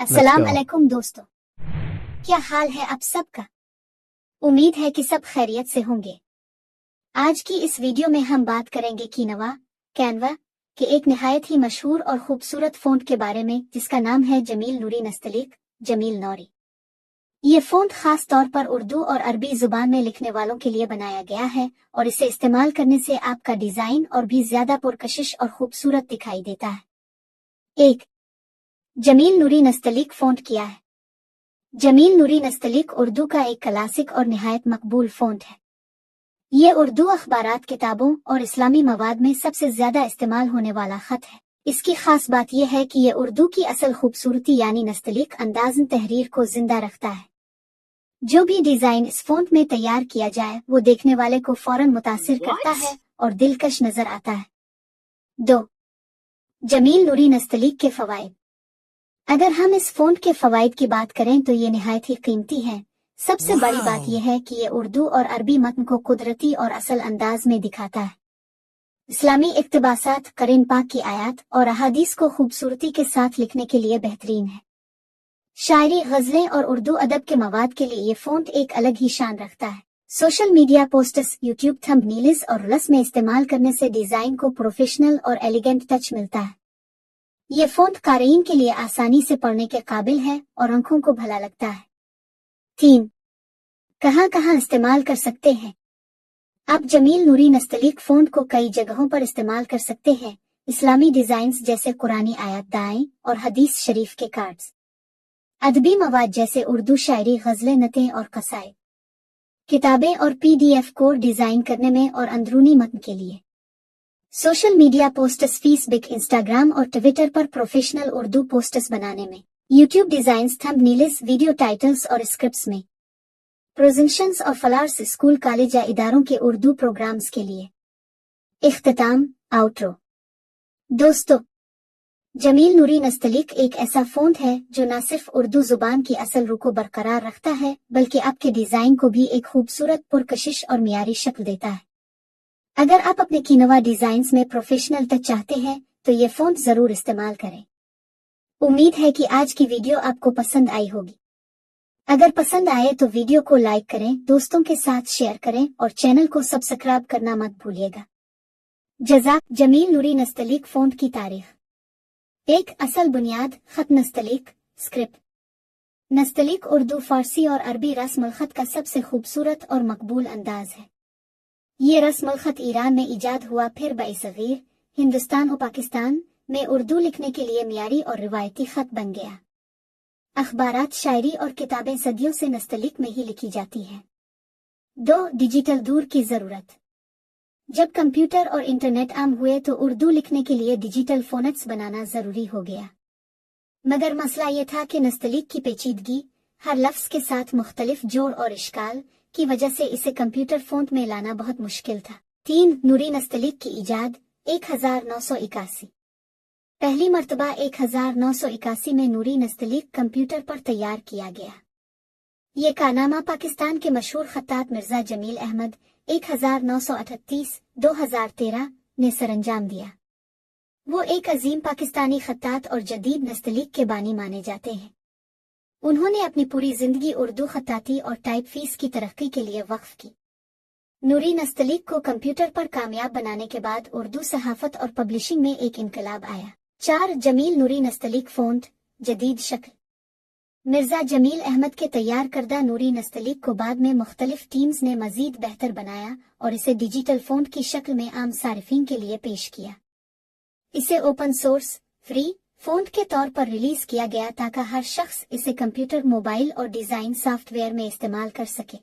अस्सलाम अलैकुम दोस्तों, क्या हाल है आप सबका। उम्मीद है कि सब खैरियत से होंगे। आज की इस वीडियो में हम बात करेंगे कैनवा के एक निहायत ही मशहूर और खूबसूरत फ़ॉन्ट के बारे में, जिसका नाम है जमील नूरी नस्तलीक जमील नौरी। ये फ़ॉन्ट खास तौर पर उर्दू और अरबी जुबान में लिखने वालों के लिए बनाया गया है और इसे इस्तेमाल करने से आपका डिजाइन और भी ज्यादा पुरकशिश और खूबसूरत दिखाई देता है। एक जमील नूरी नस्तलीक फ़ॉन्ट क्या है। जमील नूरी नस्तलीक उर्दू का एक क्लासिक और निहायत मकबूल फ़ॉन्ट है। ये उर्दू अखबारात, किताबों और इस्लामी मवाद में सबसे ज्यादा इस्तेमाल होने वाला खत है। इसकी खास बात यह है कि ये उर्दू की असल खूबसूरती यानी नस्तलीक अंदाज़ तहरीर को जिंदा रखता है। जो भी डिजाइन इस फ़ॉन्ट में तैयार किया जाए वो देखने वाले को फौरन मुतासिर करता है और दिलकश नजर आता है। 2 जमील नूरी नस्तलीक के फवाइद। अगर हम इस फ़ॉन्ट के फवाइद की बात करें तो ये निहायत ही कीमती है। सबसे बड़ी बात यह है कि ये उर्दू और अरबी मतन को कुदरती और असल अंदाज में दिखाता है। इस्लामी इक्तबासात, करीम पाक की आयत और अहादीस को खूबसूरती के साथ लिखने के लिए बेहतरीन है। शायरी, गज़लें और उर्दू अदब के मवाद के लिए ये फ़ॉन्ट एक अलग ही शान रखता है। Social media posters, YouTube thumbnails और रस में इस्तेमाल करने से डिजाइन को प्रोफेशनल और एलिगेंट टच मिलता है। ये फ़ॉन्ट क़ारीन के लिए आसानी से पढ़ने के काबिल है और आंखों को भला लगता है। 3 कहां कहां इस्तेमाल कर सकते हैं। आप जमील नूरी नस्तलीक फ़ॉन्ट को कई जगहों पर इस्तेमाल कर सकते हैं। इस्लामी डिजाइन्स जैसे कुरानी आयत दाएं और हदीस शरीफ के कार्ड्स, अदबी मवाद जैसे उर्दू शायरी, गज़लें, नतें और कसाइद, किताबें और PDF कोड डिजाइन करने में और अंदरूनी मतन के लिए। Social media posters, Facebook, Instagram और ट्विटर पर प्रोफेशनल उर्दू पोस्टर्स बनाने में। YouTube designs, thumbnails, video titles और स्क्रिप्ट्स में। प्रेजेंटेशंस और फ्लायर्स, स्कूल, कॉलेज या इदारों के उर्दू प्रोग्राम्स के लिए। इख्तिताम, आउट्रो। दोस्तों, जमील नूरी नस्तलीक एक ऐसा फ़ॉन्ट है जो न सिर्फ उर्दू जुबान की असल रूह को बरकरार रखता है बल्कि आपके डिजाइन को भी एक खूबसूरत, पुरकशिश और मियारी शक्ल देता है। अगर आप अपने कैनवा डिजाइन्स में प्रोफेशनल टच चाहते हैं तो ये फ़ॉन्ट जरूर इस्तेमाल करें। उम्मीद है कि आज की वीडियो आपको पसंद आई होगी। अगर पसंद आए तो वीडियो को लाइक करें, दोस्तों के साथ शेयर करें और चैनल को सब्सक्राइब करना मत भूलिएगा। जमील नूरी नस्तलीक फ़ॉन्ट की तारीख। 1 असल बुनियाद, खत नस्तलीक स्क्रिप्ट। नस्तलीक उर्दू, फारसी और अरबी रस्म खत का सबसे खूबसूरत और मकबूल अंदाज है। ये रस्म खत ईरान में इजाद हुआ, फिर बइसगीर हिंदुस्तान और पाकिस्तान में उर्दू लिखने के लिए मियारी और रिवायती खत बन गया। अखबारात, शायरी और किताबें सदियों से नस्तलीक में ही लिखी जाती हैं। 2 डिजिटल दूर की जरूरत। जब कंप्यूटर और इंटरनेट आम हुए तो उर्दू लिखने के लिए डिजिटल फ़ॉन्ट्स बनाना जरूरी हो गया। मगर मसला ये था कि नस्तलीक की पेचीदगी, हर लफ्ज के साथ मुख्तलिफ जोड़ और इश्काल की वजह से इसे कंप्यूटर फ़ॉन्ट में लाना बहुत मुश्किल था। 3 नूरी नस्तलीक की इजाद 1981। पहली मर्तबा 1981 में नूरी नस्तलीक कंप्यूटर पर तैयार किया गया। ये कारनामा पाकिस्तान के मशहूर खत्तात मिर्जा जमील अहमद 1938-2013 ने सरअंजाम दिया। वो एक अजीम पाकिस्तानी खत्तात और जदीद नस्तलीक के बानी माने जाते हैं। उन्होंने अपनी पूरी जिंदगी उर्दू खत्ताती और टाइपफेस की तरक्की के लिए वक्फ की। नूरी नस्तलीक को कंप्यूटर पर कामयाब बनाने के बाद उर्दू सहाफत और पब्लिशिंग में एक इनकलाब आया। 4 जमील नूरी नस्तलीक फ़ॉन्ट जदीद शक्ल। मिर्जा जमील अहमद के तैयार करदा नूरी नस्तलीक को बाद में मुख्तलिफ टीम्स ने मजीद बेहतर बनाया और इसे डिजिटल फ़ॉन्ट की शक्ल में आम सारिफीन के लिए पेश किया। इसे ओपन सोर्स, फ्री फ़ॉन्ट के तौर पर रिलीज किया गया ताकि हर शख्स इसे कंप्यूटर, मोबाइल और डिजाइन सॉफ्टवेयर में इस्तेमाल कर सके।